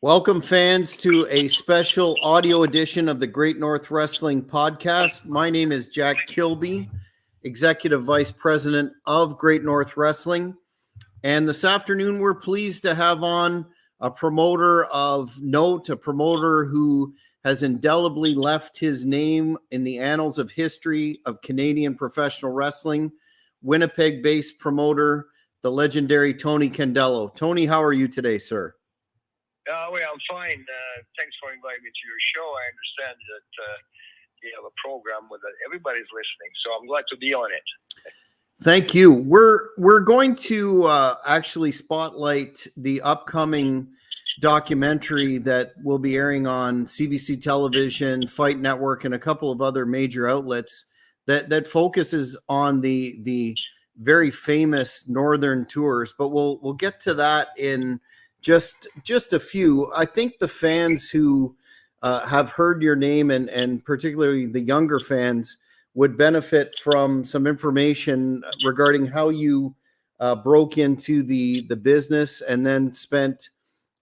Welcome, fans, to a special audio edition of the Great North Wrestling Podcast. My name is Jack Kilby, Executive Vice President of Great North Wrestling. And this afternoon, we're pleased to have on a promoter of note, a promoter who has indelibly left his name in the annals of history of Canadian professional wrestling, Winnipeg-based promoter, the legendary Tony Condello. Tony, how are you today, sir? I'm fine. Thanks for inviting me to your show. I understand that you have a program with everybody's listening, so I'm glad to be on it. Thank you. We're going to actually spotlight the upcoming documentary that will be airing on CBC Television, Fight Network, and a couple of other major outlets that focuses on the very famous Northern tours. But we'll get to that in just a few. I think the fans who have heard your name and particularly the younger fans would benefit from some information regarding how you broke into the business and then spent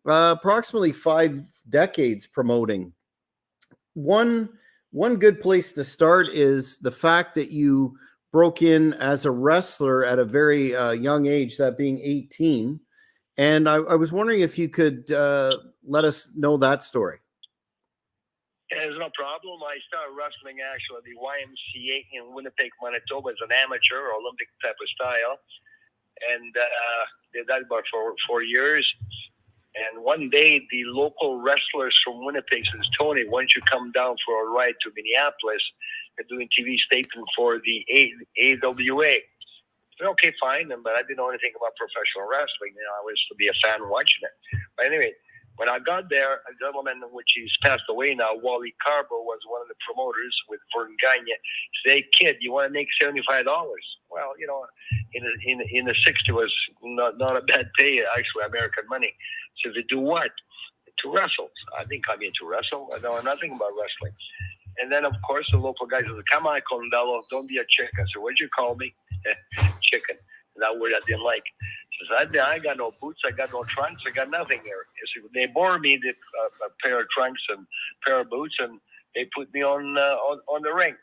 approximately 5 decades promoting. One good place to start is the fact that you broke in as a wrestler at a very young age, that being 18. And I was wondering if you could let us know that story. Yeah, there's no problem. I started wrestling actually at the YMCA in Winnipeg, Manitoba as an amateur, Olympic type of style. And did that about for 4 years. And one day, the local wrestlers from Winnipeg says, Tony, why don't you come down for a ride to Minneapolis? They're doing TV taping for the AWA. Okay, fine, but I didn't know anything about professional wrestling. I was to be a fan watching it. But anyway, when I got there, a gentleman, which he's passed away now, Wally Carbo, was one of the promoters with Vern Gagne, said, hey, kid, you want to make $75? Well, in the 60s was not a bad pay, actually, American money. So to do what? To wrestle. I think I'm into wrestle. I know nothing about wrestling. And then, of course, the local guy says, come on, Condello, don't be a chick. I said, what'd you call me? Chicken. That word I didn't like. He says, I got no boots, I got no trunks, I got nothing there. So they bore me a pair of trunks and pair of boots, and they put me on the ring.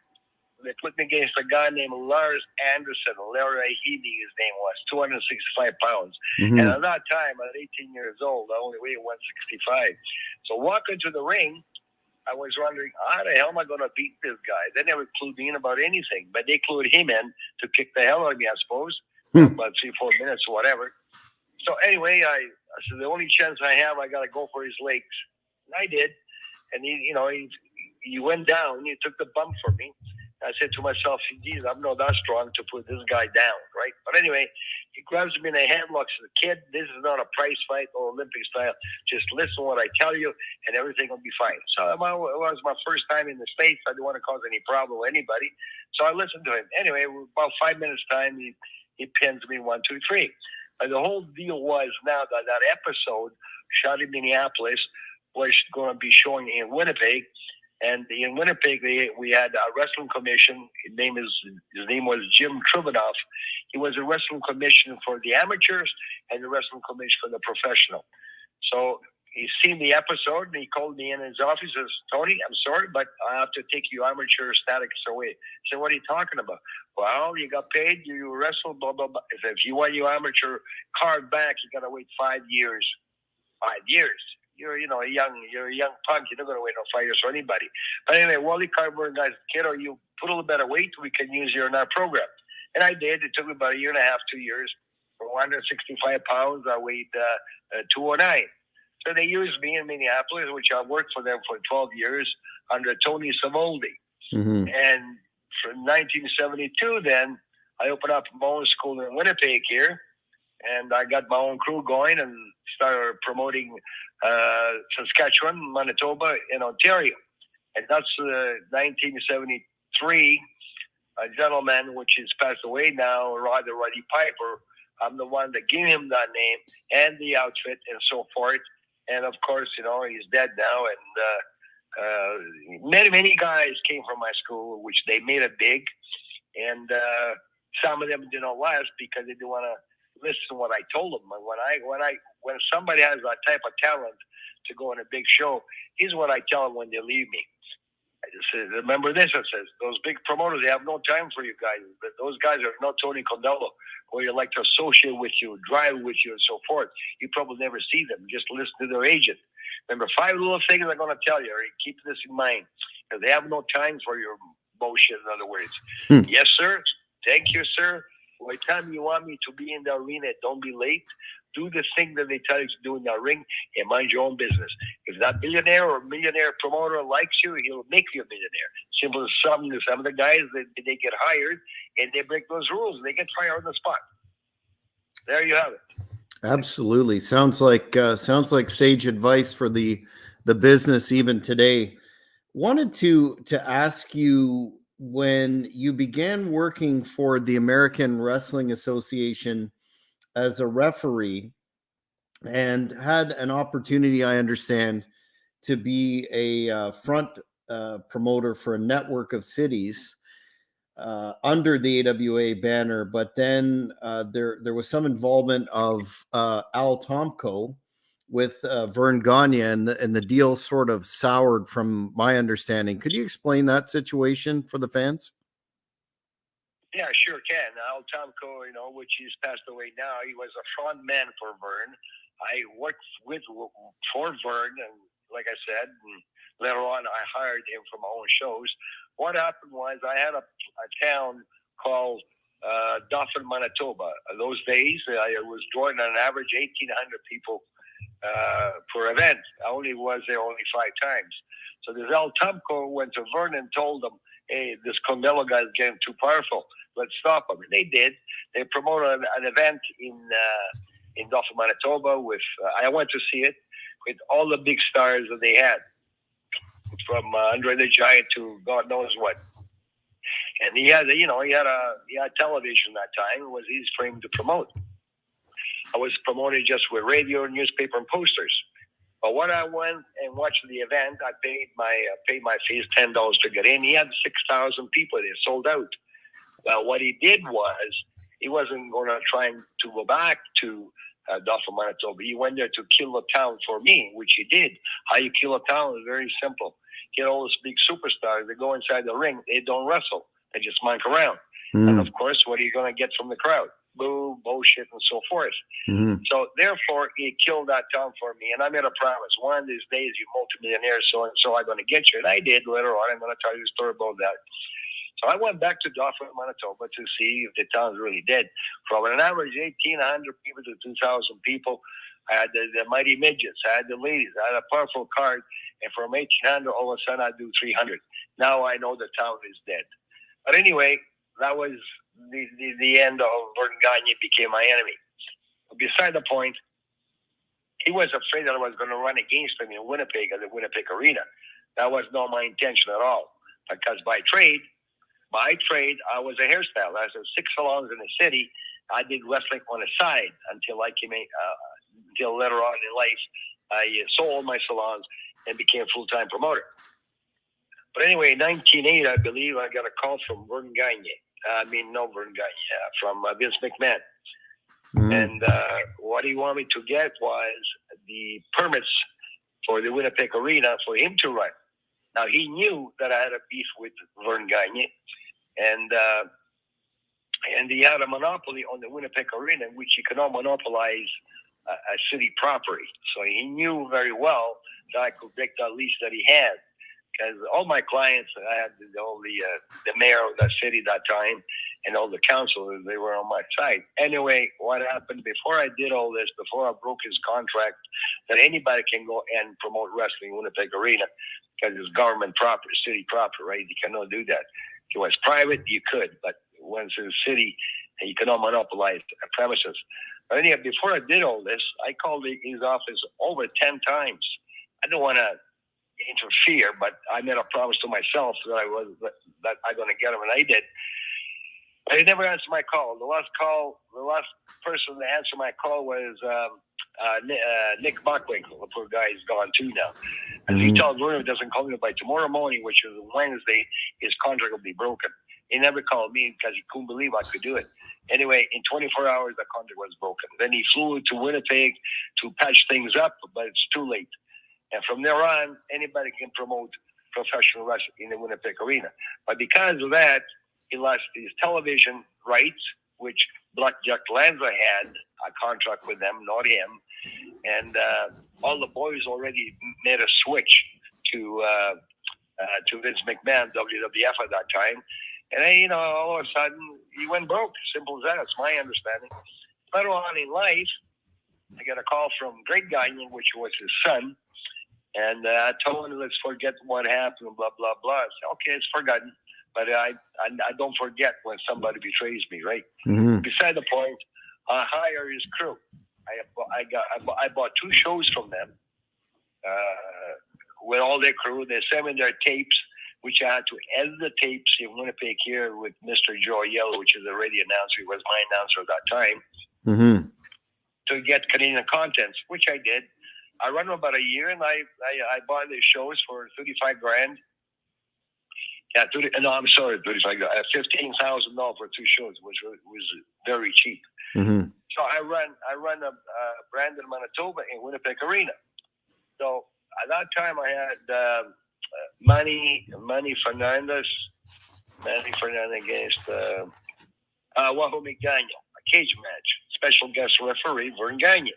They put me against a guy named Lars Anderson. Larry Heaney, his name was, 265 pounds. Mm-hmm. And at that time, at 18 years old, I only weighed 165. So walking to the ring, I was wondering, how the hell am I going to beat this guy? They never clued me in about anything, but they clued him in to kick the hell out of me, I suppose, about 3-4 minutes or whatever. So anyway, I said, the only chance I have, I got to go for his legs. And I did. And he went down. He took the bump for me. I said to myself, geez, I'm not that strong to put this guy down, right? But anyway, he grabs me in a headlock. Says, kid, this is not a prize fight or Olympic style. Just listen to what I tell you, and everything will be fine. So it was my first time in the States. I didn't want to cause any problem with anybody. So I listened to him. Anyway, about 5 minutes time, he pins me 1, 2, 3. And the whole deal was now that episode shot in Minneapolis was going to be showing in Winnipeg. And in Winnipeg, we had a wrestling commission. His name was Jim Trubanoff. He was a wrestling commission for the amateurs and the wrestling commission for the professional. So he seen the episode, and he called me in his office and says, Tony, I'm sorry, but I have to take you amateur status away. I said, what are you talking about? Well, you got paid, you wrestled, blah, blah, blah. I said, if you want your amateur card back, you got to wait 5 years. 5 years. You're a young punk. You're not going to wait no 5 years for anybody. But anyway, Wally Carver and guys, kid, or you put a little better weight, we can use you in our program. And I did. It took me about 1.5 years, 2 years. From 165 pounds, I weighed 209. So they used me in Minneapolis, which I worked for them for 12 years under Tony Savoldi. Mm-hmm. And from 1972, then I opened up my own school in Winnipeg here. And I got my own crew going and started promoting Saskatchewan, Manitoba, and Ontario. And that's 1973. A gentleman, which is passed away now, Roddy Piper, I'm the one that gave him that name and the outfit and so forth. And, of course, he's dead now. And many guys came from my school, which they made it big. And some of them didn't last because they didn't want to listen to what I told them. When somebody has that type of talent to go on a big show. Here's what I tell them when they leave me. I just say, remember this, I says, those big promoters, they have no time for you guys. Those guys are not Tony Condello, where you like to associate with you, drive with you, and so forth. You probably never see them. Just listen to their agent. Remember, 5 little things I'm going to tell you. Right? Keep this in mind. Because they have no time for your bullshit, in other words. Yes, sir. Thank you, sir. By the time you want me to be in the arena, don't be late. Do the thing that they tell you to do in the ring and mind your own business. If that billionaire or millionaire promoter likes you, he'll make you a millionaire. Simple as some of the guys, they get hired and they break those rules. They get fired on the spot. There you have it. Absolutely. Sounds like sage advice for the business even today. Wanted to ask you, when you began working for the American Wrestling Association as a referee and had an opportunity, I understand, to be a front promoter for a network of cities under the AWA banner, but then there was some involvement of Al Tomko with Vern Gagne, and the deal sort of soured from my understanding. Could you explain that situation for the fans? Yeah, sure can. Al Tomko, which he's passed away now, he was a front man for Vern. I worked for Vern, and like I said, and later on I hired him for my own shows. What happened was I had a town called Dauphin, Manitoba. Those days, I was drawing on an average 1,800 people per event. I only was there 5 times. So this Al Tomko went to Vern and told him, hey, this Condello guy is getting too powerful. Let's stop him. And they did. They promoted an event in Dauphin, Manitoba with, I went to see it, with all the big stars that they had, from Andre the Giant to God knows what. And he had television that time. It was easy for him to promote. I was promoting just with radio, newspaper, and posters. But when I went and watched the event, I paid my fees, $10 to get in. He had 6,000 people there, sold out. Well, what he did was, he wasn't going to try to go back to Dauphin, Manitoba. He went there to kill a town for me, which he did. How you kill a town is very simple. Get all those big superstars. They go inside the ring. They don't wrestle. They just monk around. And of course, what are you going to get from the crowd? Boo, bullshit, and so forth. So therefore, he killed that town for me. And I made a promise. One of these days, you multimillionaire, so I'm going to get you. And I did later on. I'm going to tell you a story about that. So I went back to Dauphin, Manitoba to see if the town's really dead. From an average 1,800 people to 2,000 people, I had the mighty midgets, I had the ladies, I had a powerful card, and from 1,800, all of a sudden I do 300. Now I know the town is dead. But anyway, that was the end of Vern Gagne became my enemy. But beside the point, he was afraid that I was going to run against him in Winnipeg at the Winnipeg Arena. That was not my intention at all. Because by trade, I was a hairstylist. I had 6 salons in the city. I did wrestling on the side until until later on in life, I sold my salons and became a full-time promoter. But anyway, in 1980, I believe, I got a call from Vern Gagne. From Vince McMahon. And what he wanted me to get was the permits for the Winnipeg Arena for him to run. Now, he knew that I had a beef with Vern Gagne, and he had a monopoly on the Winnipeg Arena, which he could not monopolize a city property. So he knew very well that I could break that lease that he had. Because all my clients, I had the mayor of that city that time and all the councilors, they were on my side. Anyway, what happened before I did all this, before I broke his contract, that anybody can go and promote wrestling in Winnipeg Arena, because it's government property, city property, right? You cannot do that. If it was private, you could, but once it's a city, you cannot monopolize premises. But anyway, before I did all this, I called his office over 10 times. I don't want to interfere, but I made a promise to myself that I'm going to get him, and I did. But he never answered my call. The last person to answer my call was Nick Buckwinkel. The poor guy is gone too now. And he told Vern if he doesn't call me by tomorrow morning, which is Wednesday, his contract will be broken. He never called me because he couldn't believe I could do it. Anyway, in 24 hours, the contract was broken. Then he flew to Winnipeg to patch things up, but it's too late. And from there on, anybody can promote professional wrestling in the Winnipeg arena. But because of that, he lost his television rights, which Blackjack Lanza had a contract with them, not him. And all the boys already made a switch to Vince McMahon, WWF at that time. And then, all of a sudden, he went broke. Simple as that. It's my understanding. Later on in life, I got a call from Greg Gagnon, which was his son. And I told him, let's forget what happened, blah, blah, blah. I said, okay, it's forgotten. But I don't forget when somebody betrays me, right? Mm-hmm. Beside the point, I hire his crew. I bought 2 shows from them with all their crew. They sent me their tapes, which I had to edit the tapes in Winnipeg here with Mr. Joe Yellow, which is a radio announcer. He was my announcer at that time, Mm-hmm. to get Canadian contents, which I did. I run about a year, and I bought these shows for $35,000. Yeah, I'm sorry, $35,000. $15,000 for 2 shows, which was very cheap. Mm-hmm. So I run a Brandon, Manitoba in Winnipeg Arena. So at that time I had Manny Fernandez against Wahoo McDaniel, a cage match. Special guest referee Vern Gagnon.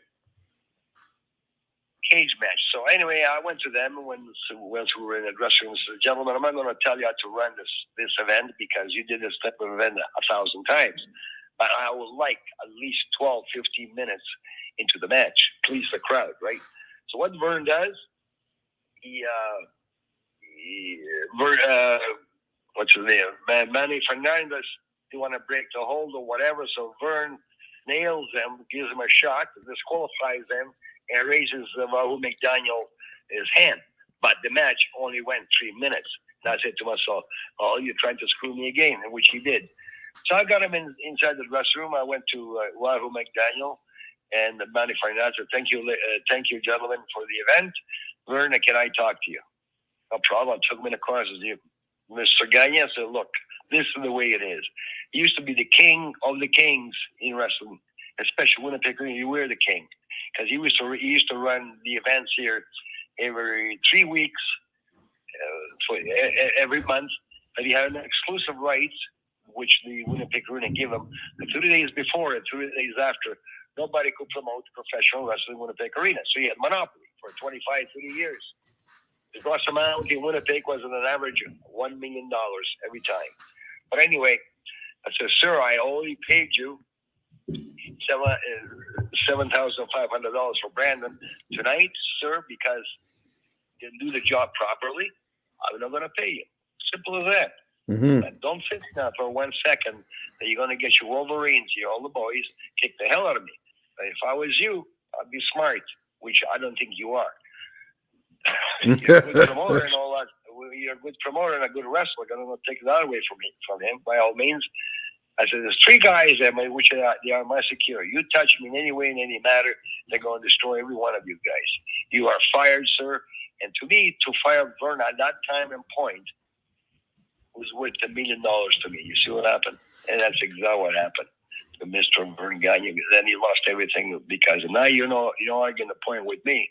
Cage match. So anyway, I went to them when we were in the dressing room and said, gentlemen, I'm not going to tell you how to run this event because you did this type of event 1,000 times. But I would like at least 12, 15 minutes into the match. Please the crowd, right? So what Vern does, what's his name? Manny Fernandez, they want to break the hold or whatever. So Vern nails them, gives them a shot, disqualifies them, and raises Wahoo McDaniel his hand. But the match only went 3 minutes. And I said to myself, oh, you're trying to screw me again, which he did. So I got him inside the dressing room. I went to Wahoo McDaniel and Manny Fernandez said, thank you, gentlemen, for the event. Verna, can I talk to you? No problem. I took him in the corner and said, Mr. Gagnon, I said, look, this is the way it is. He used to be the king of the kings in wrestling, especially Winnipeg. You were the king. Because he used to run the events here every 3 weeks, every month. But he had an exclusive rights, which the Winnipeg Arena gave him. And 3 days before and 3 days after, nobody could promote professional wrestling in Winnipeg Arena. So he had monopoly for 25, 30 years. The gross amount in Winnipeg was an average of $1 million every time. But anyway, I said, sir, I only paid you $7,500 for Brandon tonight, sir, because you didn't do the job properly. I'm not going to pay you. Simple as that. Mm-hmm. And don't think now for 1 second that you're going to get your Wolverines here, all the boys, kick the hell out of me. But if I was you, I'd be smart, which I don't think you are. You're a good promoter and all that. You're a good promoter and a good wrestler. I'm going to take that away from him, by all means. I said, there's 3 guys there, which they are my security. You touch me in any way, in any matter, they're going to destroy every one of you guys. You are fired, sir. And to me, to fire Vern at that time and point was worth $1 million to me. You see what happened? And that's exactly what happened to Mr. Vern Gagnon. Then he lost everything because now you're arguing the point with me.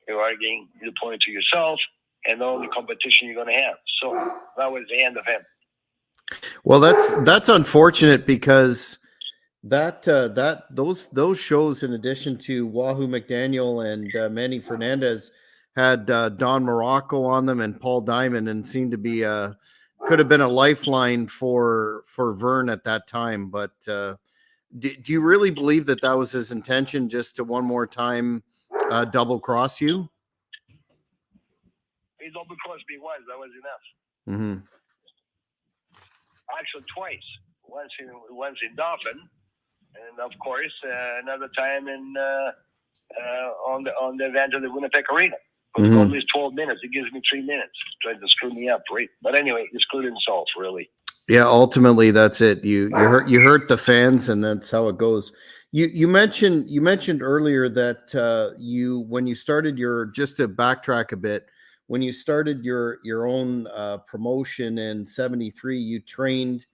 You're arguing the point to yourself and all the competition you're going to have. So that was the end of him. Well, that's unfortunate because those shows, in addition to Wahoo McDaniel and Manny Fernandez, had Don Morocco on them and Paul Diamond, and seemed to be could have been a lifeline for Vern at that time. But do you really believe that was his intention, just to one more time double cross you? He double crossed me once. That was enough. Mm-hmm. Actually, twice. Once in Dauphin, and of course another time on the event of the Winnipeg Arena. Mm-hmm. At least 12 minutes. He gives me 3 minutes. Tried to screw me up, right? But anyway, he screwed himself, really. Yeah, ultimately that's it. You hurt the fans, and that's how it goes. You mentioned earlier that when you started just to backtrack a bit, when you started your own promotion in '73, you trained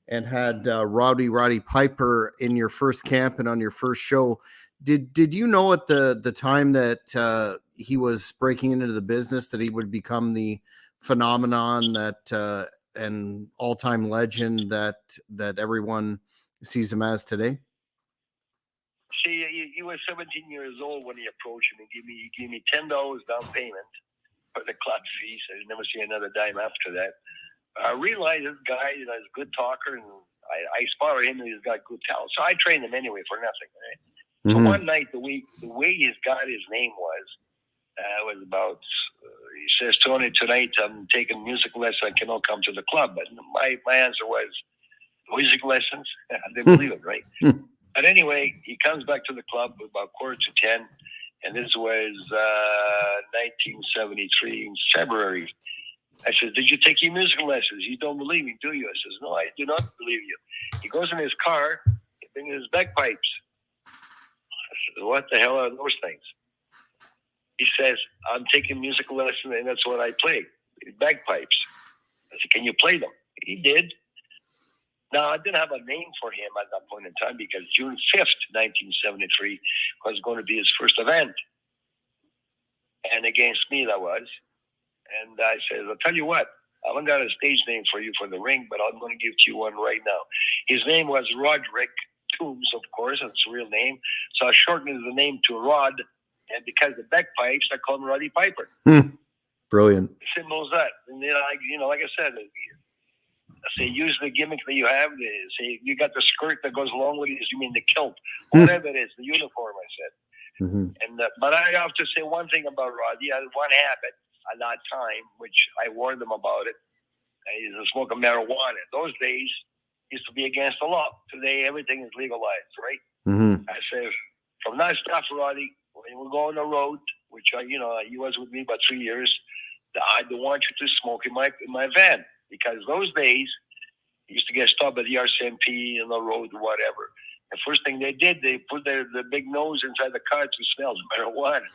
and had Roddy Piper in your first camp and on your first show. Did you know at the time that he was breaking into the business, that he would become the phenomenon that and all-time legend that everyone sees him as today? See, he was 17 years old when he approached me. He gave me $10 down payment for the club fees. I never see another dime after that. I realized this guy, he's a good talker, and I spotted him, and he's got good talent. So I trained him anyway for nothing, right? So one night, the way he's got his name was about, he says, Tony, tonight I'm taking music lessons. I cannot come to the club. But my answer was, music lessons? I didn't believe it, right? But anyway, he comes back to the club about 9:45, and this was 1973 in February. I said, did you take your music lessons? You don't believe me, do you? I says, no, I do not believe you. He goes in his car, he brings his bagpipes. I said, what the hell are those things? He says, I'm taking music lessons, and that's what I play, bagpipes. I said, can you play them? He did. Now, I didn't have a name for him at that point in time because June 5th, 1973 was going to be his first event. And against me, that was. And I said, I'll tell you what, I haven't got a stage name for you for the ring, but I'm going to give you one right now. His name was Roderick Toombs, of course. That's his real name. So I shortened the name to Rod. And because of the bagpipes, I called him Roddy Piper. Brilliant. Simple as that. And then, like I said, I say, use the gimmick that you have. Say, you got the skirt that goes along with it. You mean the kilt. Whatever it is, the uniform, I said. And but I have to say one thing about Roddy. I had one habit at that time, which I warned him about it. He's a smoking marijuana. Those days used to be against the law. Today, everything is legalized, right? I say, from that stuff, Roddy, when we go on the road, which he was with me about 3 years, I don't want you to smoke in my van. Because those days, you used to get stopped at the RCMP on the road or whatever. The first thing they did, they put the big nose inside the car to smell the marijuana.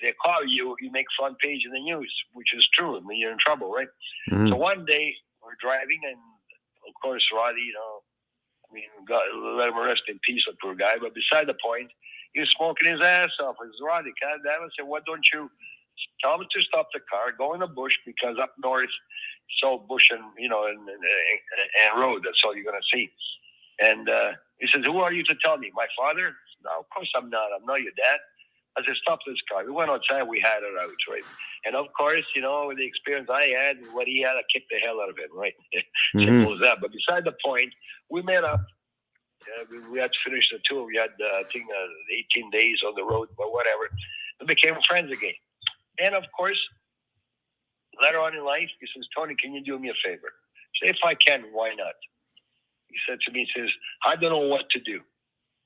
They call you, you make front page in the news, which is true. I mean, you're in trouble, right? So one day, we're driving, and of course, Roddy, God, let him rest in peace, the poor guy. But beside the point, he was smoking his ass off. I said, Roddy, God damn it, I said, why don't you tell him to stop the car, go in the bush, because up north, so bush and road, that's all you're going to see. And he says, who are you to tell me? My father? No, of course I'm not. I'm not your dad. I said, stop this car. We went outside, we had it out, right? And of course, with the experience I had and what he had, I kicked the hell out of it, right? Simple as that. But beside the point, we met up. We had to finish the tour. We had, 18 days on the road, but whatever. We became friends again. And of course, later on in life, he says, Tony, can you do me a favor? I said, if I can, why not? He said to me, he says, I don't know what to do.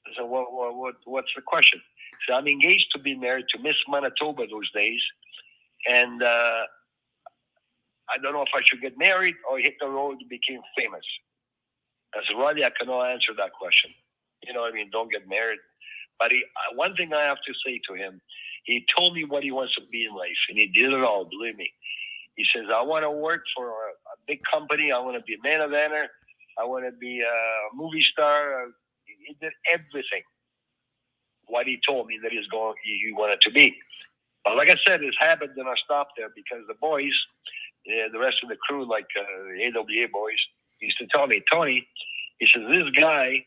I said, what's the question? He said, I'm engaged to be married to Miss Manitoba those days. And I don't know if I should get married or hit the road and become famous. I said, Roddy, I cannot answer that question. Don't get married. But one thing I have to say to him, he told me what he wants to be in life, and he did it all, believe me. He says, I want to work for a big company. I want to be a main eventer. I want to be a movie star. He did everything, what he told me that he wanted to be. But like I said, his habit did not stop there, because the boys, the rest of the crew, like AWA boys, used to tell me, Tony, he says, this guy,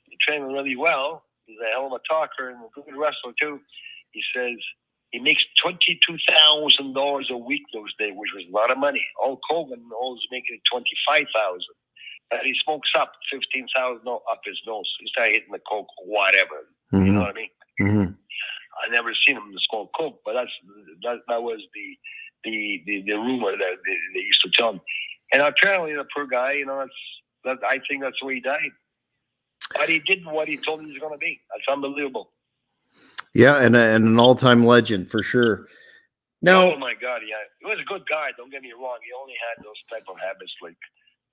he trained him really well. He's a hell of a talker and a good wrestler too. He says he makes $22,000 a week those days, which was a lot of money. Hulk Hogan was making $25,000. But he smokes up $15,000 up his nose. He started hitting the coke, whatever. You know what I mean? I never seen him smoke coke, but that was the rumor that they used to tell him. And apparently, the poor guy, I think that's where he died. But he did what he told me he was going to be. That's unbelievable. Yeah, and an all-time legend for sure. Now, oh my God, yeah, he was a good guy. Don't get me wrong. He only had those type of habits, like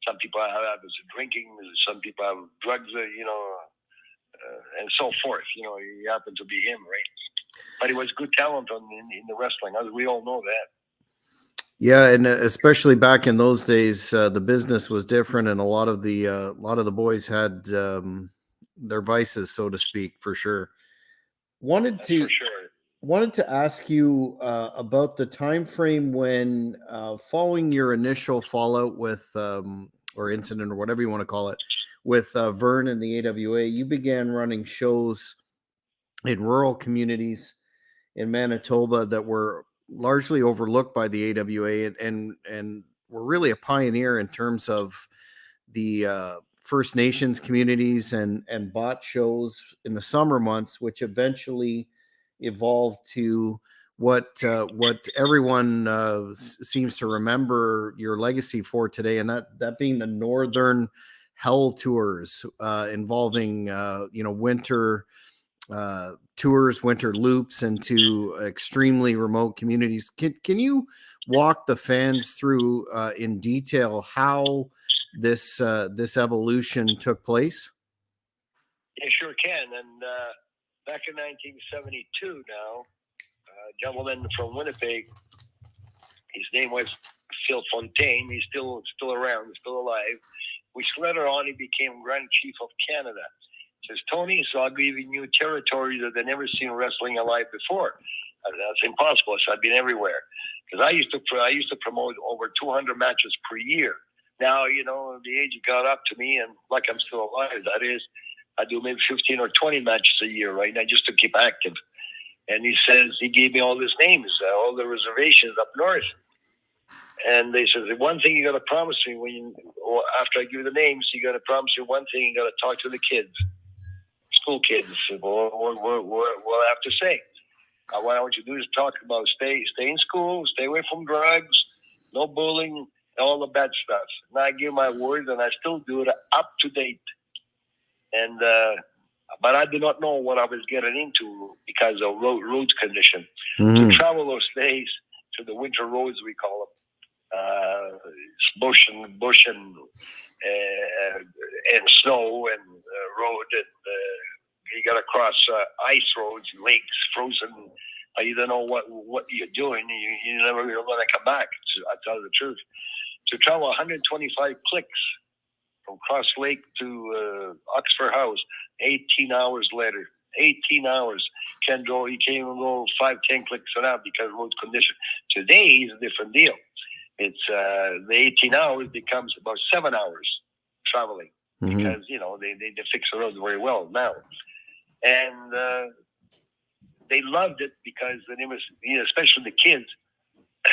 some people have habits of drinking, some people have drugs, and so forth. He happened to be him, right? But he was good talent in the wrestling. We all know that. Yeah, and especially back in those days, the business was different, and a lot of the boys had their vices, so to speak, for sure. For sure. wanted to ask you about the time frame when, following your initial fallout with, or incident or whatever you want to call it, with Vern and the AWA, you began running shows in rural communities in Manitoba that were largely overlooked by the AWA, and were really a pioneer in terms of the First Nations communities and bot shows in the summer months, which eventually evolved to what everyone seems to remember your legacy for today, and that being the Northern Hell tours, involving winter tours, winter loops into extremely remote communities. Can you walk the fans through in detail how this evolution took place? Yeah, sure can. And back in 1972, now, a gentleman from Winnipeg, his name was Phil Fontaine. He's still around, he's still alive. Which later on he became Grand Chief of Canada. Says, Tony, so I'll give you new territory that I've never seen wrestling alive before. That's impossible. So I've been everywhere. Because I used to promote over 200 matches per year. Now, the age got up to me, and like I'm still alive, that is, I do maybe 15 or 20 matches a year right now just to keep active. And he gave me all these names, all the reservations up north. And they said, the one thing you got to promise me after I give you the names, you got to promise me one thing, you got to talk to the kids, school kids, what I have to say. What I want you to do is talk about stay in school, stay away from drugs, no bullying, all the bad stuff. And I give my word, and I still do it up to date. And but I did not know what I was getting into because of road condition. Mm-hmm. To travel those days to the winter roads, we call them, bush and snow and road, and you got to cross ice roads, lakes, frozen. You don't know what you're doing. You never going to come back. I tell you the truth. To travel 125 clicks from Cross Lake to Oxford House, 18 hours later. 18 hours. You can't even go 5-10 clicks an hour because of road condition. Today is a different deal. It's the 18 hours becomes about 7 hours traveling, mm-hmm. because they fix the roads very well now, and they loved it because it was, especially the kids,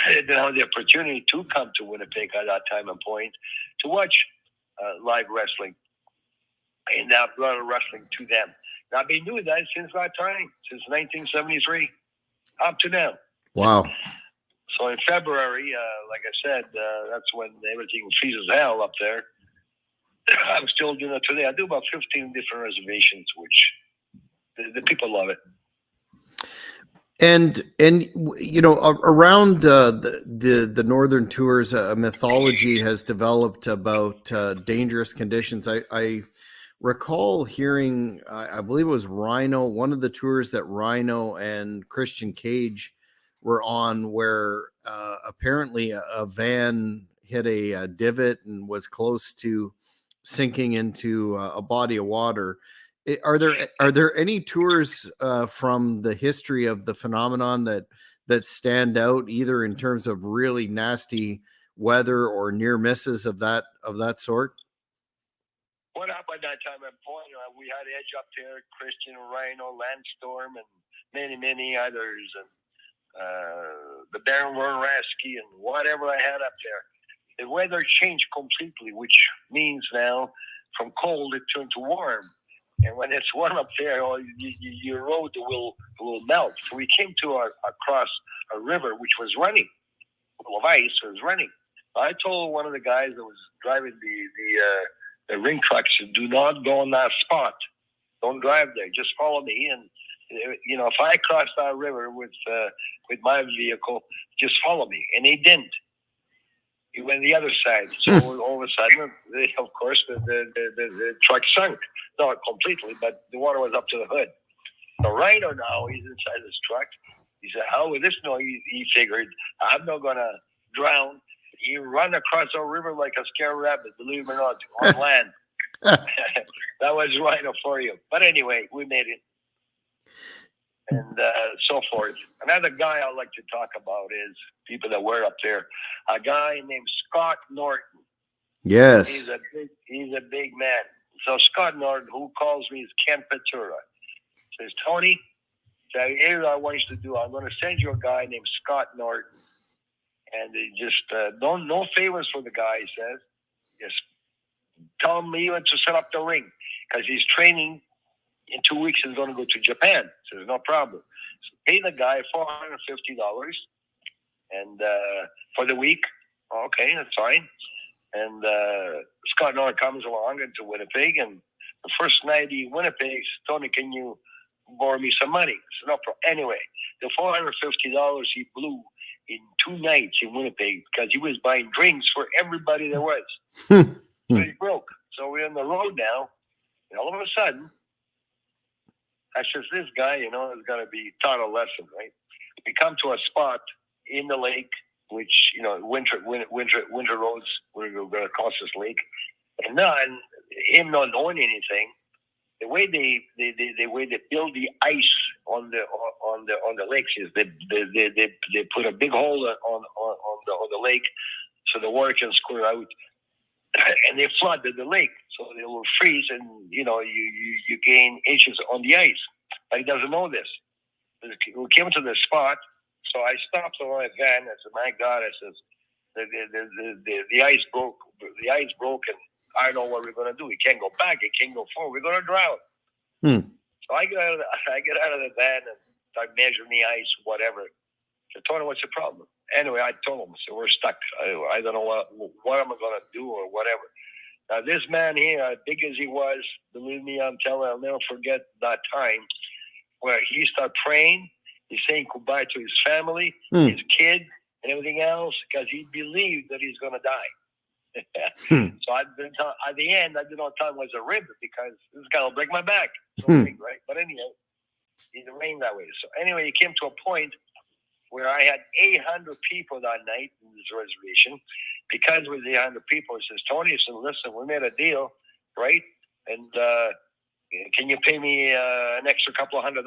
they had the opportunity to come to Winnipeg at that time and point to watch live wrestling, and I brought wrestling to them. Now, I've been doing that since that time, since 1973, up to now. Wow. So in February, like I said, that's when everything freezes hell up there. I'm still doing it today. I do about 15 different reservations, which the people love it. And around the northern tours, a mythology has developed about dangerous conditions. I recall hearing, I believe it was Rhino, one of the tours that Rhino and Christian Cage were on, where apparently a van hit a divot and was close to sinking into a body of water. Are there any tours from the history of the phenomenon that stand out, either in terms of really nasty weather or near misses of that sort? What happened at that time at point? We had Edge up there, Christian, Rhino, Landstorm, and many others, and the Baron Waraski, and whatever I had up there. The weather changed completely, which means now from cold it turned to warm. And when it's warm up there, your road will melt. So we came to across a river which was running, full of ice. It was running. I told one of the guys that was driving the ring trucks, do not go on that spot. Don't drive there. Just follow me. And if I cross that river with my vehicle, just follow me. And they didn't. He went the other side. So all of a sudden, of course, the truck sunk. Not completely, but the water was up to the hood. So Rhino now, he's inside this truck. He said, how with this noise? He figured, I'm not going to drown. He run across our river like a scared rabbit, believe it or not, on land. That was Rhino for you. But anyway, we made it. and so forth. Another guy I like to talk about is people that were up there. A guy named Scott Norton. Yes. He's a big man. So Scott Norton, who calls me, is Ken Patura. Says, Tony, here's what I want you to do. I'm going to send you a guy named Scott Norton. And no favors for the guy, he says. Just tell him even to set up the ring because he's training. In 2 weeks, he's going to go to Japan. So there's no problem. So pay the guy $450 and for the week. Okay, that's fine. And Scott Norton comes along into Winnipeg. And the first night in Winnipeg, he says, Tony, can you borrow me some money? So no problem. Anyway, the $450 he blew in 2 nights in Winnipeg because he was buying drinks for everybody there was. So he's broke. So we're on the road now, and all of a sudden, I says, this guy, is going to be taught a lesson, right? We come to a spot in the lake, which, winter roads, we're going to cross this lake, and him not knowing anything, the way they build the ice on the lakes is they put a big hole on the lake so the water can squirt out, and they flood the lake so they will freeze, and you gain inches on the ice. But he doesn't know this. We came to the spot, so I stopped on my van. I said, "My God!" I says, "The ice broke. The ice broke, and I don't know what we're going to do. We can't go back. It can't go forward. We're going to drown." So I get out of the van and start measuring the ice, whatever. I told him, "What's the problem?" Anyway, I told him, "So we're stuck. I don't know what am I going to do or whatever." Now, this man here, as big as he was, believe me, I'm telling you, I'll never forget that time where he started praying. He's saying goodbye to his family, his kid, and everything else because he believed that he's going to die. So at the end, I did not tell him it was a rib because this guy will break my back. So big, right? But anyway, it rained that way. So anyway, it came to a point where I had 800 people that night in this reservation. Because with the 800 people, he says, Tony, he said, listen, we made a deal, right? And can you pay me an extra couple of $100?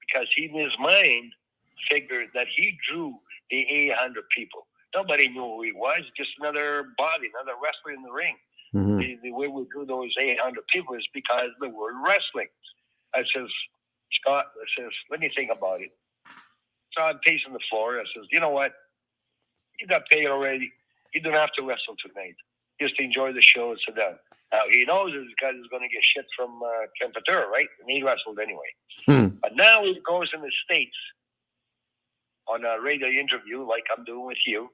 Because he, in his mind, figured that he drew the 800 people. Nobody knew who he was, just another body, another wrestler in the ring. Mm-hmm. The way we drew those 800 people is because they were wrestling. I says, Scott, let me think about it. So I'm pacing the floor. I says, you know what? You got paid already. You don't have to wrestle tonight. Just enjoy the show and sit down. Now, he knows this guy is going to get shit from Ken Patura, right? And he wrestled anyway. But now he goes in the States on a radio interview like I'm doing with you.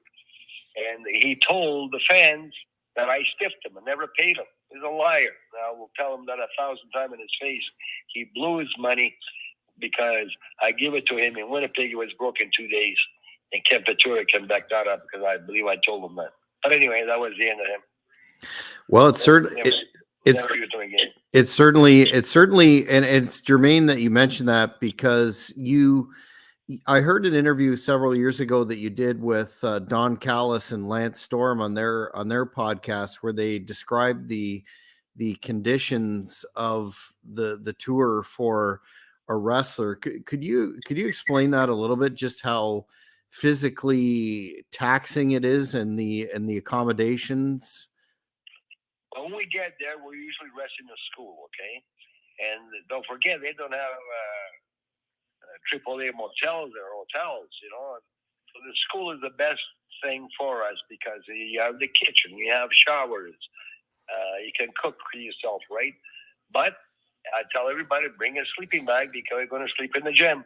And he told the fans that I stiffed him and never paid him. He's a liar. Now, we'll tell him that 1,000 times in his face. He blew his money because I give it to him in Winnipeg. It was broke in 2 days. And Ken Patura can back that up because I believe I told him that. But anyway, that was the end of him. Well, it's certainly, and it's germane that you mentioned that because I heard an interview several years ago that you did with Don Callis and Lance Storm on their podcast where they described the conditions of the tour for a wrestler. Could you explain that a little bit? Just how physically taxing it is and the accommodations? When we get there, we usually rest in the school, okay? And don't forget, they don't have AAA motels or hotels, So the school is the best thing for us because you have the kitchen, you have showers, you can cook for yourself, right? But I tell everybody, bring a sleeping bag because we're going to sleep in the gym.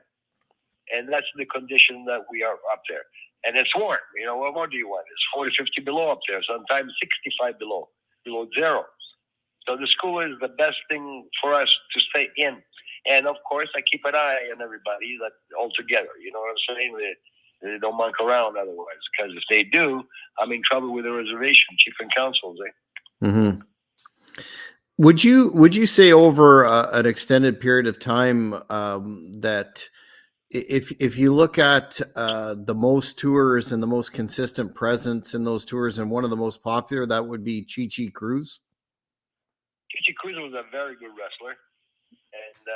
And that's the condition that we are up there. And it's warm. What more do you want? It's 40, 50 below up there, sometimes 65 below zero. So the school is the best thing for us to stay in. And, of course, I keep an eye on everybody all together. You know what I'm saying? They don't monk around otherwise. Because if they do, I'm in trouble with the reservation, chief and councils. Mm-hmm. Would you say over an extended period of time that if you look at the most tours and the most consistent presence in those tours, and one of the most popular, that would be Chi Cruz? Chi Cruz was a very good wrestler and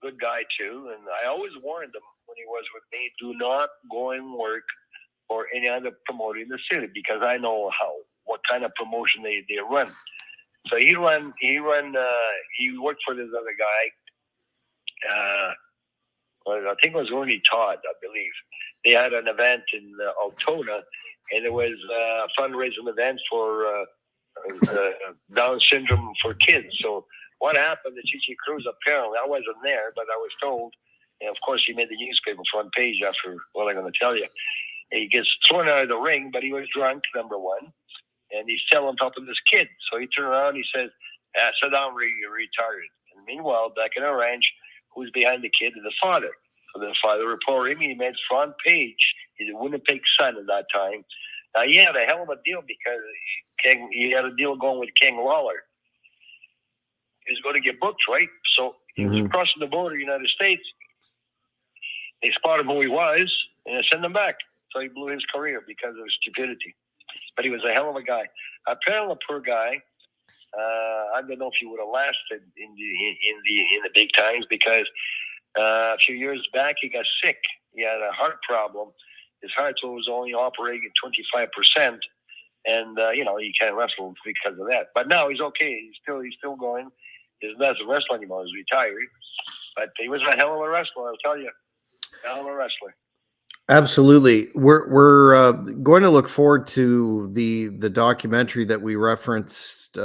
good guy too. And I always warned him when he was with me, do not go and work for any other promoter in the city, because I know what kind of promotion they run. So he worked for this other guy. I think it was Ernie Todd, I believe. They had an event in Altona, and it was a fundraising event for Down syndrome for kids. So what happened to Chichi Cruz, apparently, I wasn't there, but I was told, and of course he made the newspaper front page after what I'm going to tell you. He gets thrown out of the ring, but he was drunk, number one, and he's still on top of this kid. So he turned around, he says, sit down, you're retarded. And meanwhile, back in our ranch, who's behind the kid is the father. So the father reported him. He made front page. He's a Winnipeg Sun at that time. Now, he had a hell of a deal because he had a deal going with King Lawler. He was going to get booked, right? So he was crossing the border, United States. They spotted who he was, and they sent him back. So he blew his career because of his stupidity. But he was a hell of a guy. Apparently, poor guy. I don't know if he would have lasted in the big times, because a few years back he got sick. He had a heart problem. His heart was only operating at 25%, and he can't wrestle because of that. But now he's okay. He's still going. He's not a wrestler anymore. He's retired. But he was a hell of a wrestler, I'll tell you. A hell of a wrestler. Absolutely. We're going to look forward to the documentary that we referenced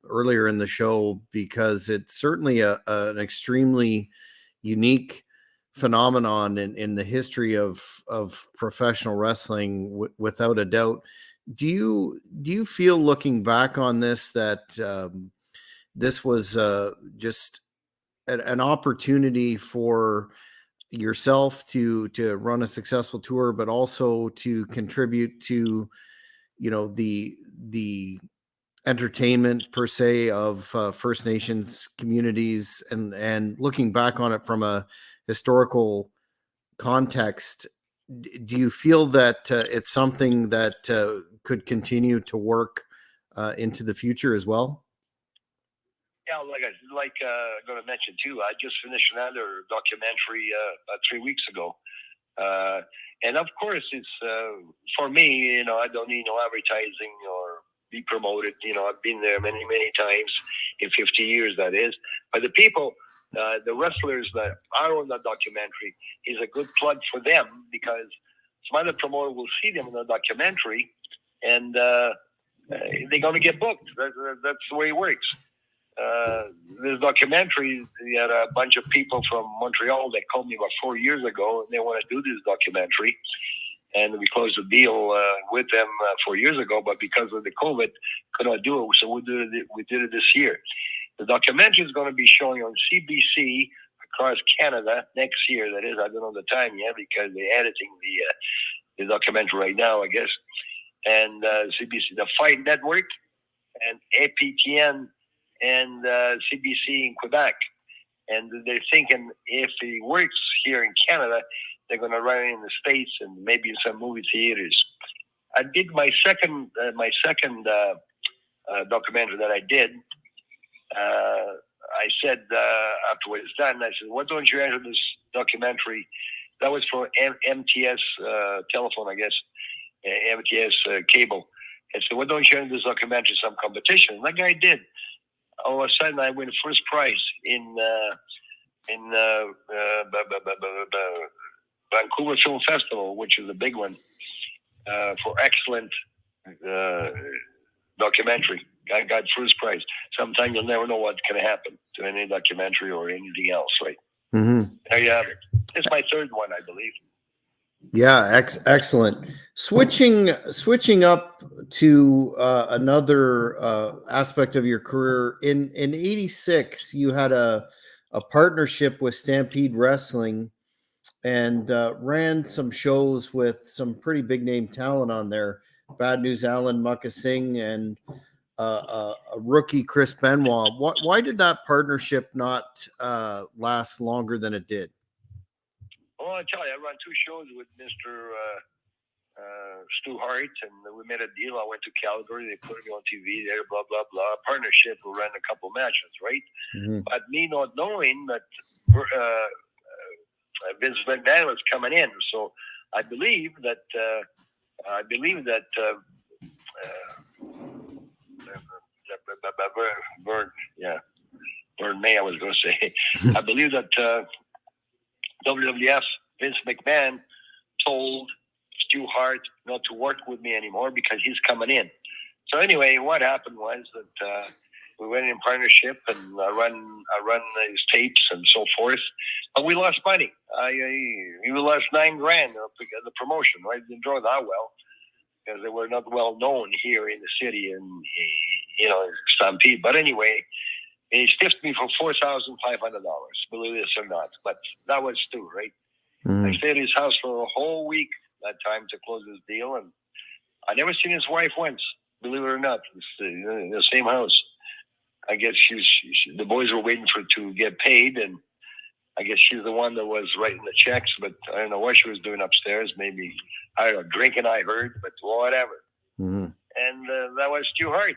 earlier in the show, because it's certainly an extremely unique phenomenon in the history of professional wrestling, without a doubt. Do you feel, looking back on this, that this was just an opportunity for yourself to run a successful tour, but also to contribute to, the entertainment per se of First Nations communities, and looking back on it from a historical context, do you feel that it's something that could continue to work into the future as well? Yeah, I'm going to mention too, I just finished another documentary 3 weeks ago. And of course, it's for me, I don't need no advertising or be promoted. I've been there many, many times in 50 years, that is. But the people, the wrestlers that are on that documentary, is a good plug for them, because some other promoter will see them in the documentary, and they're going to get booked. That's the way it works. This documentary, we had a bunch of people from Montreal that called me about 4 years ago, and they want to do this documentary. And we closed a deal with them 4 years ago, but because of the COVID, could not do it. So we did it this year. The documentary is going to be showing on CBC across Canada next year. That is, I don't know the time yet, because they're editing the documentary right now, I guess. And CBC, the Fight Network, and APTN, and CBC in Quebec. And they're thinking if it works here in Canada, they're going to run it in the States and maybe in some movie theaters. I did my second documentary that I did. I said after it was done, I said, "Why don't you enter this documentary?" That was for MTS telephone, I guess, MTS cable. I said, "Why don't you enter this documentary some competition?" And that guy did. All of a sudden, I win first prize in Vancouver Film Festival, which is a big one, for excellent documentary. I got first prize. Sometimes you'll never know what's going to happen to any documentary or anything else, right? Mm-hmm. There you have it. It's my third one, I believe. Yeah, excellent. Switching up to another aspect of your career. In '86, you had a partnership with Stampede Wrestling, and ran some shows with some pretty big name talent on there. Bad News Alan Muckasing and a rookie Chris Benoit. Why did that partnership not last longer than it did? Well, I tell you, I ran two shows with Mr. Stu Hart, and we made a deal. I went to Calgary. They put me on TV there, blah, blah, blah. Partnership. We ran a couple matches, right? Mm-hmm. But me not knowing that Vince McMahon was coming in. So I believe that Vern May, I was going to say. I believe that WWF, Vince McMahon, told Stu Hart not to work with me anymore because he's coming in. So anyway, what happened was that we went in partnership, and I run these tapes and so forth, but we lost money. We lost $9,000 because the promotion. Right, didn't draw that well because they were not well known here in the city, and Stampede. But anyway, he stiffed me for $4,500. Believe this or not, but that was Stu, right? I stayed at his house for a whole week that time to close this deal, and I never seen his wife once. Believe it or not, it's in the same house. I guess the boys were waiting to get paid, and I guess she's the one that was writing the checks, but I don't know what she was doing upstairs. Maybe, I don't know, drinking, I heard, but whatever. And that was Stu Hart.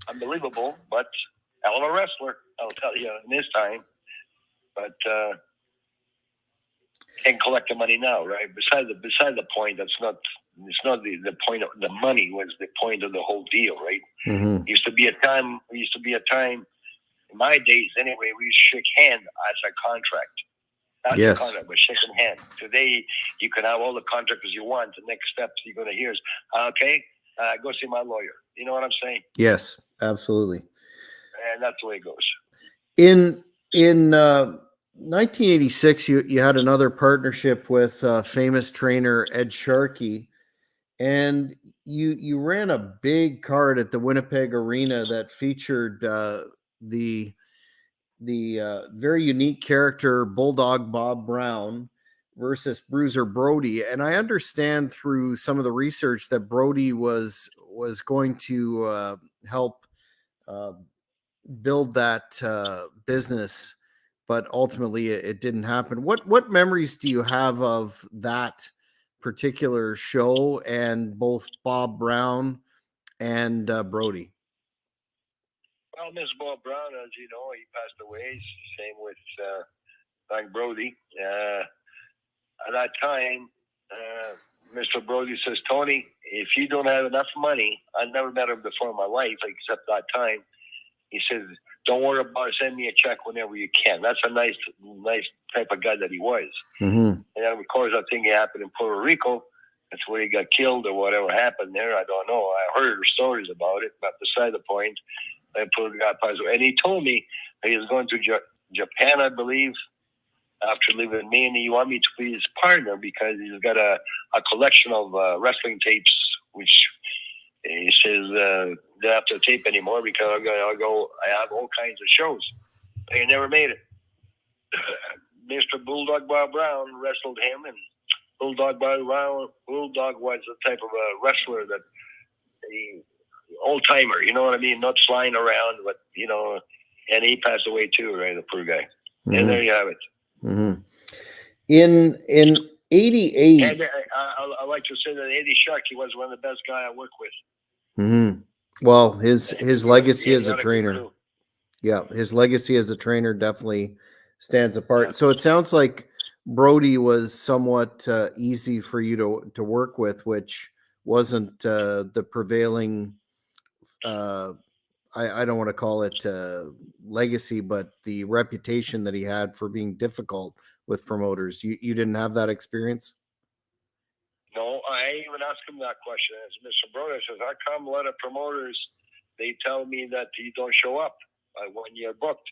Unbelievable, but hell of a wrestler, I'll tell you, in this time. But can't collect the money now, right? Besides the point, it's not the point of the money was the point of the whole deal, right? Used to be a time in my days anyway, we shake hand as a contract. That's a contract, but shaking hand. Today you can have all the contractors you want. The next steps you're gonna hear is go see my lawyer. You know what I'm saying? Yes, absolutely. And that's the way it goes. In 1986, you had another partnership with famous trainer Ed Sharkey, and you ran a big card at the Winnipeg Arena that featured the very unique character Bulldog Bob Brown versus Bruiser Brody. And I understand through some of the research that Brody was going to help build that business, but ultimately it didn't happen. What memories do you have of that particular show and both Bob Brown and Brody? Well, Miss Bob Brown, as you know, he passed away. Same with Frank Brody. At that time, Mr. Brody says, Tony, if you don't have enough money, I never met him before in my life, except that time. He says, don't worry about it. Send me a check whenever you can. That's a nice type of guy that he was. And then, of course, I think it happened in Puerto Rico. That's where he got killed or whatever happened there. I don't know. I heard stories about it, but beside the point, that poor guy passed away. And he told me that he was going to Japan, I believe, after leaving me, and he wanted me to be his partner because he's got a collection of wrestling tapes, which he says they don't have to tape anymore because I have all kinds of shows. They never made it. Mr. Bulldog Bob Brown wrestled him, and Bulldog was the type of a wrestler that old timer, you know what I mean? Not flying around, but and he passed away too, right? The poor guy. And there you have it. In 88, and I like to say that Eddie Sharkey was one of the best guys I worked with. Well, his legacy as a trainer, his legacy as a trainer definitely stands apart. Yeah. So it sounds like Brody was somewhat easy for you to work with, which wasn't the prevailing. I don't want to call it legacy, but the reputation that he had for being difficult with promoters. You didn't have that experience? No, I even asked him that question. As Mr. Brody says, how come a lot of promoters, they tell me that you don't show up when you're booked?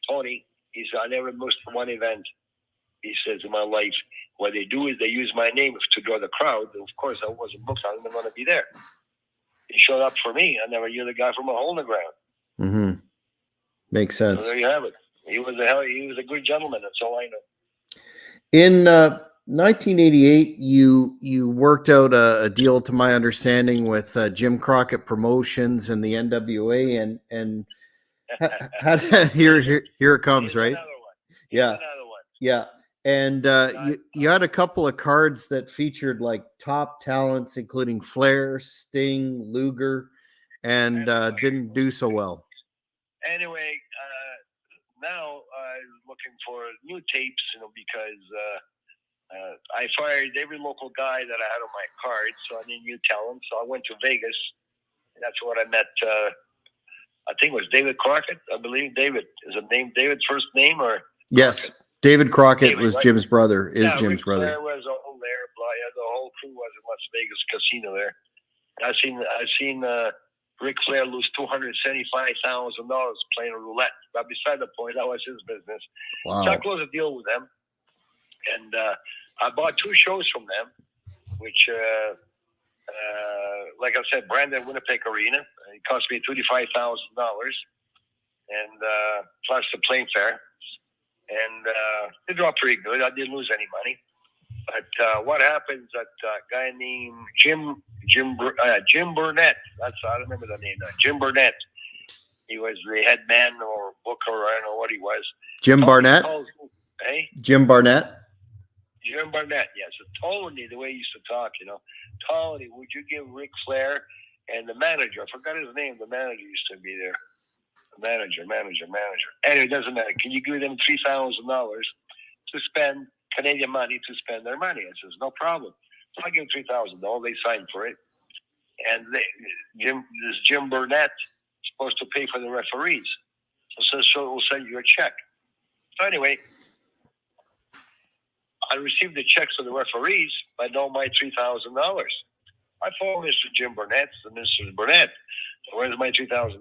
Tony, he said, I never missed one event. He says, in my life, what they do is they use my name to draw the crowd. And of course, I wasn't booked. I didn't want to be there. He showed up for me. I never knew the guy from a hole in the ground. Makes sense. So there you have it. He was a good gentleman. That's all I know. In 1988, you worked out a deal, to my understanding, with Jim Crockett Promotions and the NWA, and here it comes, right? Yeah. And you had a couple of cards that featured like top talents, including Flair, Sting, Luger, and didn't do so well. Anyway, now looking for new tapes, because I fired every local guy that I had on my card, so I need new talent. So I went to Vegas. That's what I met. I think it was David Crockett. I believe David is a name. David's first name, or yes, Crockett? David Crockett David, was right? Jim's brother. Jim's Ric brother. Flair was all there. The whole crew was in Las Vegas casino there. I've seen Ric Flair lose $275,000 playing roulette. But beside the point, that was his business. Wow. So I closed a deal with them, and I bought 2 shows from them, which, like I said, Brandon Winnipeg Arena. It cost me $35,000, and plus the plane fare. And they dropped pretty good. I didn't lose any money. But what happens? That guy named Jim Burnett. I remember the name now. Jim Burnett. He was the head man or booker, or I don't know what he was. Jim Barnett. Hey? Jim Barnett. Jim Barnett, yes. So Tony, the way he used to talk, Tony, would you give Ric Flair and the manager? I forgot his name. The manager used to be there. The manager. Anyway, it doesn't matter. Can you give them $3,000 to spend Canadian money to spend their money? I says, no problem. So I give them $3,000. They signed for it. And Jim Burnett is supposed to pay for the referees. So we'll send you a check. So anyway, I received the checks for the referees, but no my $3,000. I phoned Mr. Jim Burnett, and Mr. Burnett, where's my $3,000?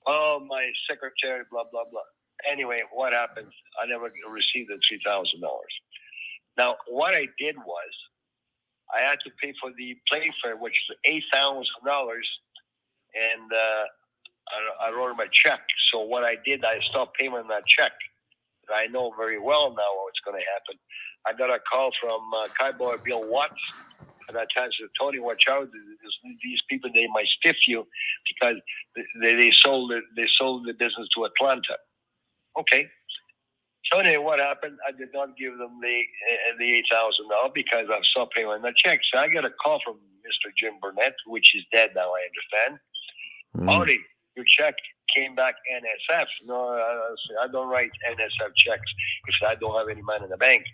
Oh, my secretary, blah, blah, blah. Anyway, what happened? I never received the $3,000. Now, what I did was I had to pay for the plane fare, which was $8,000, and I wrote him a check. So what I did, I stopped payment on that check. I know very well now what's going to happen. I got a call from Cowboy Bill Watts, and I told him, Tony, watch out. These people, they might stiff you because they sold the business to Atlanta. Okay. So anyway, what happened? I did not give them the $8,000 because I stopped paying on the check. So I got a call from Mr. Jim Burnett, which is dead now, I understand. Marty, your check came back NSF. No, I don't write NSF checks if I don't have any money in the bank.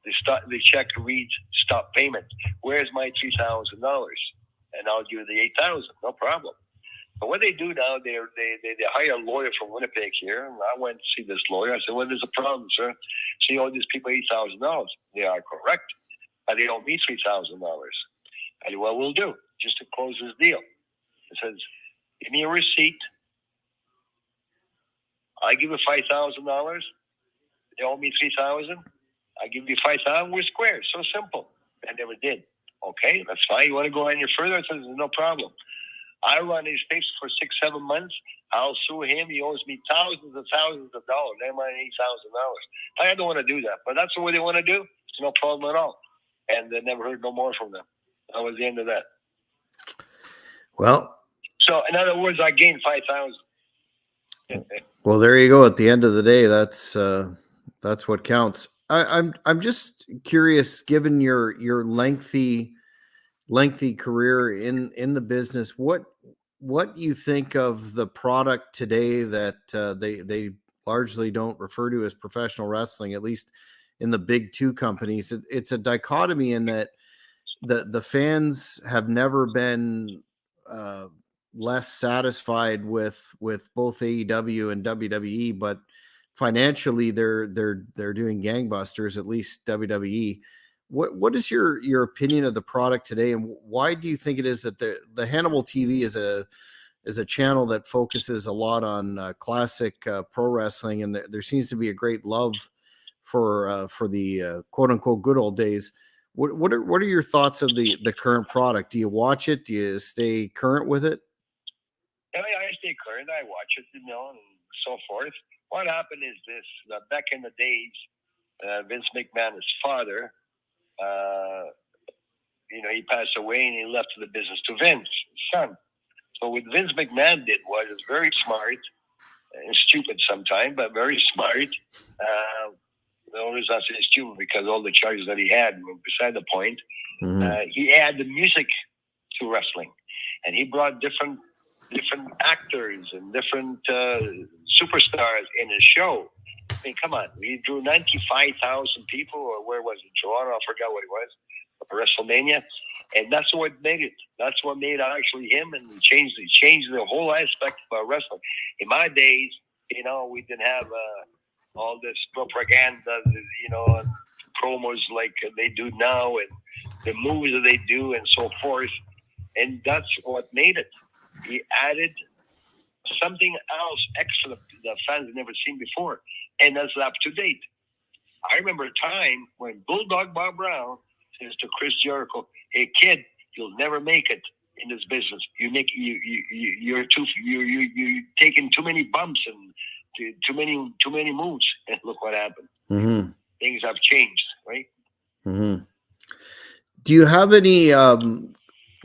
The check reads stop payment. Where's my $3,000? And I'll give you the $8,000. No problem. But what they do now, they hire a lawyer from Winnipeg here. And I went to see this lawyer. I said, well, there's a problem, sir. So you owe these people $8,000. They are correct. But they owe me $3,000. I said, well, we'll do just to close this deal. It says, give me a receipt. I give you $5,000. They owe me $3,000. I give you $5,000. We're square. So simple. I never did. Okay, that's fine. You want to go any further? I said, no problem. I run these tapes for 6-7 months. I'll sue him. He owes me thousands of dollars. Never mind $8,000. I don't want to do that, but that's the way they want to do. It's no problem at all. And I never heard no more from them. That was the end of that. Well, so in other words, I gained $5,000. Well, there you go. At the end of the day, that's what counts. I'm just curious, given your lengthy career in the business, what you think of the product today that they largely don't refer to as professional wrestling, at least in the big two companies. It's a dichotomy in that the fans have never been less satisfied with both AEW and WWE, but financially they're doing gangbusters, at least WWE. What is your opinion of the product today, and why do you think it is that the Hannibal TV is a channel that focuses a lot on classic pro wrestling, and there seems to be a great love for the quote unquote good old days? What are your thoughts of the current product? Do you watch it? Do you stay current with it? I stay current. I watch it, and so forth. What happened is this: that back in the days, Vince McMahon's father, he passed away, and he left the business to Vince's son. So what Vince McMahon did was very smart and stupid sometimes, but very smart. The only reason I say stupid because all the charges that he had were beside the point. Mm-hmm. He added music to wrestling, and he brought different actors and different superstars in his show. I mean, come on. We drew 95,000 people, or where was it? Toronto? I forgot what it was. WrestleMania. And that's what made it. That's what made actually him, and changed the whole aspect of wrestling. In my days, we didn't have all this propaganda, and promos like they do now, and the movies that they do, and so forth. And that's what made it. He added something else extra that the fans had never seen before, and that's up to date. I remember a time when Bulldog Bob Brown says to Chris Jericho, "Hey kid, you'll never make it in this business. You're taking too many bumps and too many moves." And look what happened. Mm-hmm. Things have changed, right? Mm-hmm. Do you have any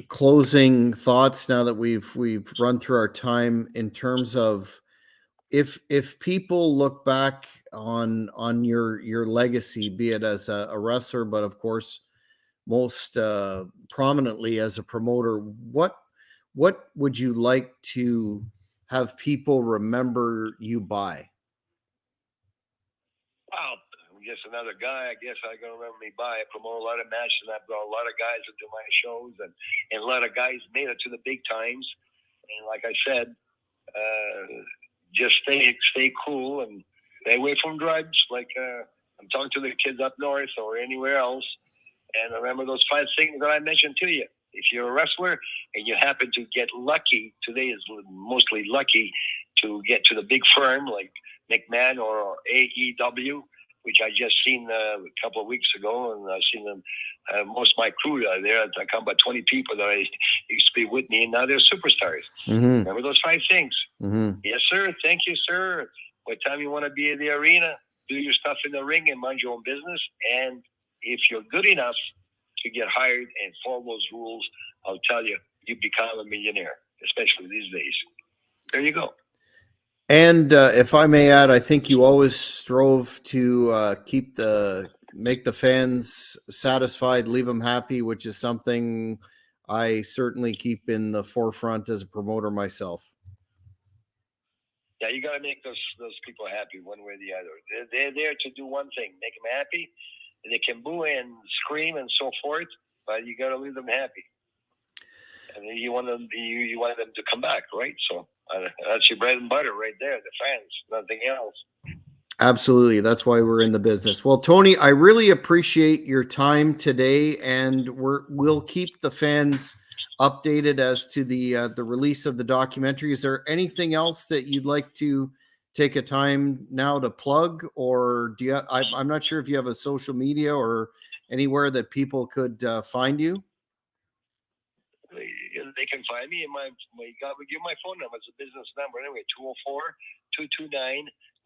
closing thoughts now that we've run through our time, in terms of if people look back on your legacy, be it as a wrestler, but of course most prominently as a promoter, what would you like to have people remember you by? Wow, I'm just another guy. I guess I'm going to remember me by. I promote a lot of matches, and I've got a lot of guys that do my shows, and a lot of guys made it to the big times. And like I said, just stay cool and stay away from drugs. Like I'm talking to the kids up north or anywhere else. And remember those 5 things that I mentioned to you. If you're a wrestler and you happen to get lucky, today is mostly lucky to get to the big firm like McMahon or AEW, which I just seen a couple of weeks ago, and I've seen them. Most of my crew are there. I come about 20 people that I used to be with me, and now they're superstars. Mm-hmm. Remember those 5 things? Mm-hmm. Yes, sir. Thank you, sir. What time you want to be in the arena, do your stuff in the ring and mind your own business. And if you're good enough to get hired and follow those rules, I'll tell you, you become a millionaire, especially these days. There you go. And if I may add, I think you always strove to make the fans satisfied, leave them happy, which is something I certainly keep in the forefront as a promoter myself. Yeah, you got to make those people happy one way or the other. They're there to do one thing, make them happy. They can boo and scream and so forth, but you got to leave them happy. And you want them to come back, right? So that's your bread and butter right there, the fans, nothing else. Absolutely. That's why we're in the business. Well, Tony, I really appreciate your time today, and we'll keep the fans updated as to the release of the documentary. Is there anything else that you'd like to take a time now to plug, or do you? I'm not sure if you have a social media or anywhere that people could find you. They can find me in give my phone number. It's a business number anyway,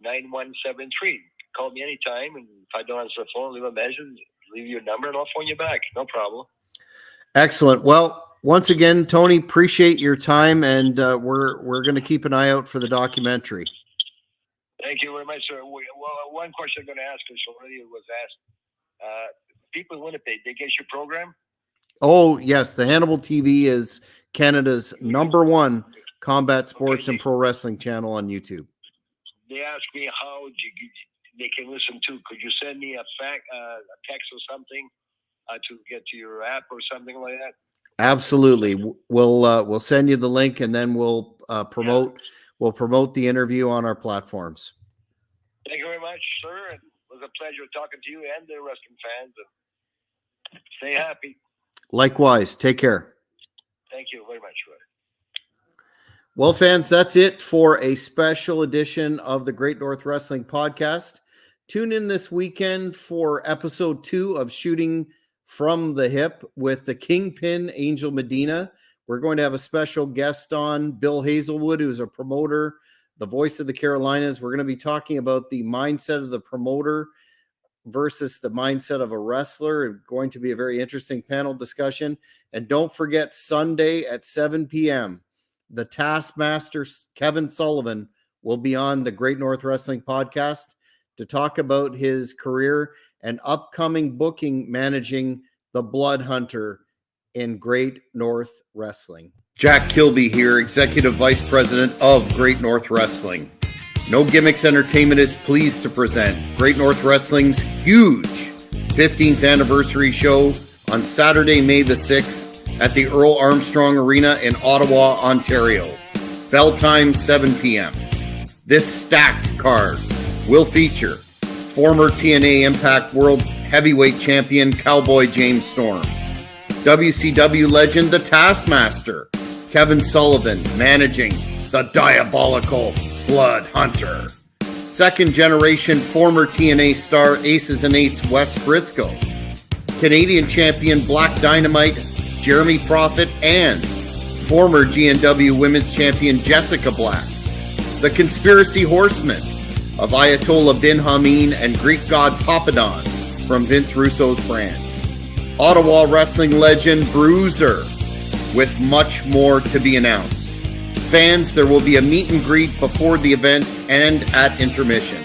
204-229-9173. Call me anytime, and if I don't answer the phone, leave a message, leave your number, and I'll phone you back. No problem. Excellent. Well, once again, Tony, appreciate your time, and we're going to keep an eye out for the documentary. Thank you very much, sir. Well, one question I'm going to ask is already was asked. People in Winnipeg, they get your program? Oh, yes. The Hannibal TV is Canada's #1 combat sports and pro wrestling channel on YouTube. They asked me how they can listen to. Could you send me a text or something to get to your app or something like that? Absolutely. We'll send you the link, and then we'll promote the interview on our platforms. Thank you very much, sir. It was a pleasure talking to you and the wrestling fans. And stay happy. Likewise. Take care. Thank you very much, Roy. Well, fans, that's it for a special edition of the Great North Wrestling Podcast. Tune in this weekend for episode 2 of Shooting from the Hip with the Kingpin, Angel Medina. We're going to have a special guest on, Bill Hazelwood, who's a promoter, the voice of the Carolinas. We're going to be talking about the mindset of the promoter versus the mindset of a wrestler. It's going to be a very interesting panel discussion. And don't forget, Sunday at 7 p.m., the Taskmaster, Kevin Sullivan, will be on the Great North Wrestling Podcast to talk about his career and upcoming booking managing the Blood Hunter in Great North Wrestling. Jack Kilby here, Executive Vice President of Great North Wrestling. No Gimmicks Entertainment is pleased to present Great North Wrestling's huge 15th anniversary show on Saturday, May the 6th at the Earl Armstrong Arena in Ottawa, Ontario. Bell time 7 p.m. This stacked card will feature former TNA Impact World Heavyweight Champion Cowboy James Storm, WCW legend The Taskmaster Kevin Sullivan managing the diabolical Blood Hunter, second generation former TNA star Aces and Eights Wes Briscoe, Canadian champion Black Dynamite Jeremy Prophet, and former GNW Women's Champion Jessica Black, the Conspiracy Horsemen of Ayatollah Bin Hameen and Greek god Papadon from Vince Russo's brand, Ottawa wrestling legend Bruiser, with much more to be announced. Fans, there will be a meet and greet before the event and at intermission.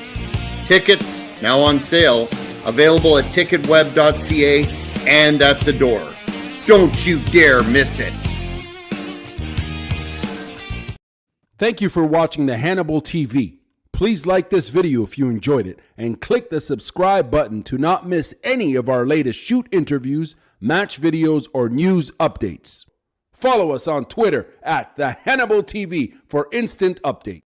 Tickets now on sale, available at ticketweb.ca and at the door. Don't you dare miss it. Thank you for watching the Hannibal TV. Please like this video if you enjoyed it and click the subscribe button to not miss any of our latest shoot interviews, match videos, or news updates. Follow us on Twitter at the Hannibal TV for instant updates.